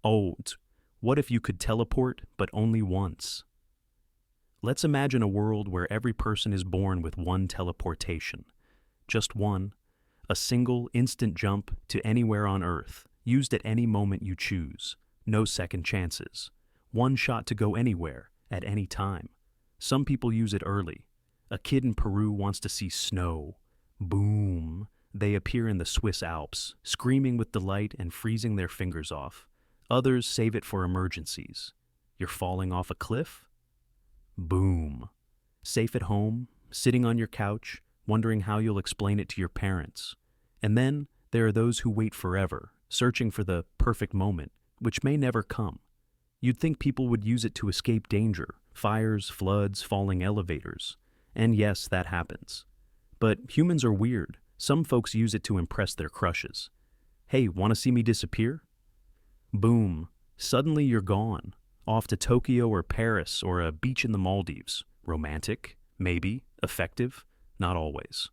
Oh, what if you could teleport, but only once? Let's imagine a world where every person is born with one teleportation. Just one. A single, instant jump to anywhere on Earth, used at any moment you choose. No second chances. One shot to go anywhere, at any time. Some people use it early. A kid in Peru wants to see snow. Boom. They appear in the Swiss Alps, screaming with delight and freezing their fingers off. Others save it for emergencies. You're falling off a cliff? Boom. Safe at home, sitting on your couch, wondering how you'll explain it to your parents. And then there are those who wait forever, searching for the perfect moment, which may never come. You'd think people would use it to escape danger, fires, floods, falling elevators. And yes, that happens. But humans are weird. Some folks use it to impress their crushes. Hey, want to see me disappear? Boom. Suddenly you're gone. Off to Tokyo or Paris or a beach in the Maldives. Romantic? Maybe. Effective? Not always.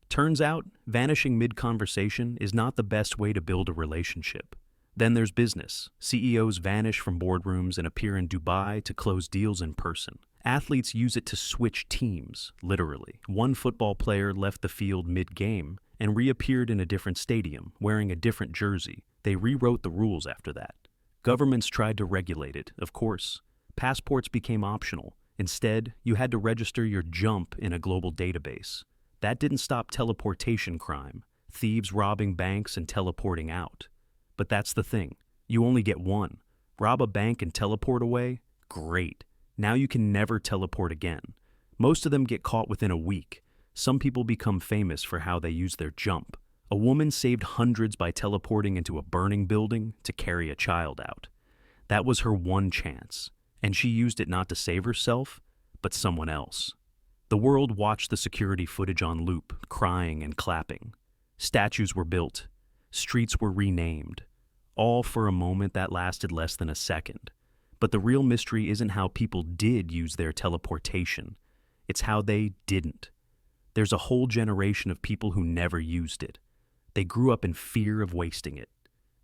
Turns out, vanishing mid-conversation is not the best way to build a relationship. Then there's business. CEOs vanish from boardrooms and appear in Dubai to close deals in person. Athletes use it to switch teams, literally. One football player left the field mid-game and reappeared in a different stadium, wearing a different jersey. They rewrote the rules after that. Governments tried to regulate it, of course. Passports became optional. Instead, you had to register your jump in a global database. That didn't stop teleportation crime, thieves robbing banks and teleporting out. But that's the thing. You only get one. Rob a bank and teleport away? Great. Now you can never teleport again. Most of them get caught within a week. Some people become famous for how they use their jump. A woman saved hundreds by teleporting into a burning building to carry a child out. That was her one chance, and she used it not to save herself, but someone else. The world watched the security footage on loop, crying and clapping. Statues were built. Streets were renamed. All for a moment that lasted less than a second. But the real mystery isn't how people did use their teleportation. It's how they didn't. There's a whole generation of people who never used it. They grew up in fear of wasting it.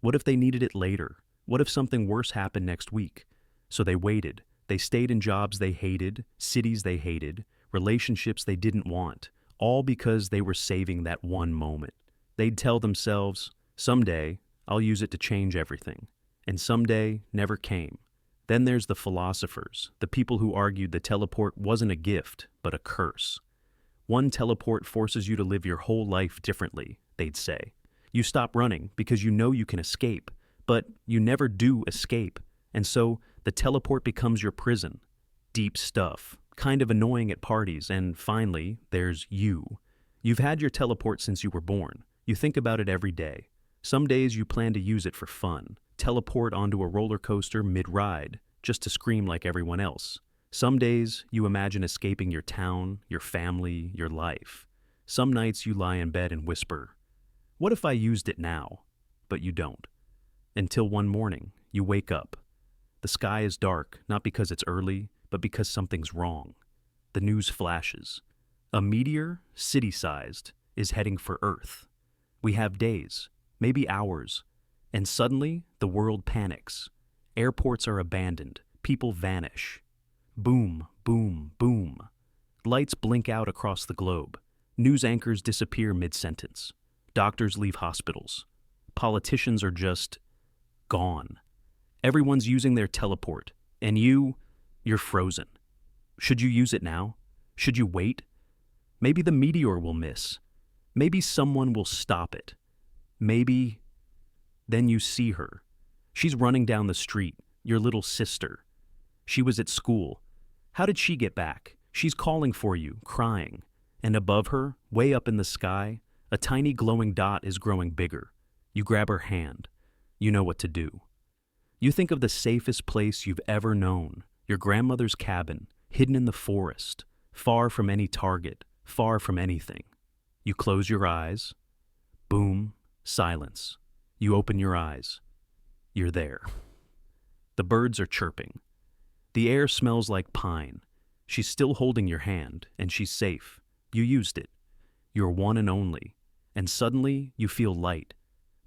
What if they needed it later? What if something worse happened next week? So they waited. They stayed in jobs they hated, cities they hated, relationships they didn't want, all because they were saving that one moment. They'd tell themselves, someday I'll use it to change everything. And someday never came. Then there's the philosophers, the people who argued the teleport wasn't a gift, but a curse. One teleport forces you to live your whole life differently, they'd say. You stop running because you know you can escape, but you never do escape, and so the teleport becomes your prison. Deep stuff, kind of annoying at parties, and finally, there's you. You've had your teleport since you were born. You think about it every day. Some days you plan to use it for fun, teleport onto a roller coaster mid-ride, just to scream like everyone else. Some days you imagine escaping your town, your family, your life. Some nights you lie in bed and whisper, "What if I used it now?" But you don't. Until one morning, you wake up. The sky is dark, not because it's early, but because something's wrong. The news flashes. A meteor, city-sized, is heading for Earth. We have days, maybe hours, and suddenly the world panics. Airports are abandoned. People vanish. Boom, boom, boom. Lights blink out across the globe. News anchors disappear mid-sentence. Doctors leave hospitals. Politicians are just gone. Everyone's using their teleport, and you're frozen. Should you use it now? Should you wait? Maybe the meteor will miss. Maybe someone will stop it. Maybe... Then you see her. She's running down the street, your little sister. She was at school. How did she get back? She's calling for you, crying. And above her, way up in the sky, a tiny glowing dot is growing bigger. You grab her hand. You know what to do. You think of the safest place you've ever known, your grandmother's cabin, hidden in the forest, far from any target, far from anything. You close your eyes. Boom, silence. You open your eyes. You're there. The birds are chirping. The air smells like pine. She's still holding your hand, and she's safe. You used it. You're one and only. And suddenly, you feel light.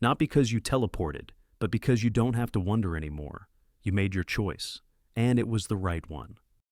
Not because you teleported, but because you don't have to wonder anymore. You made your choice, and it was the right one.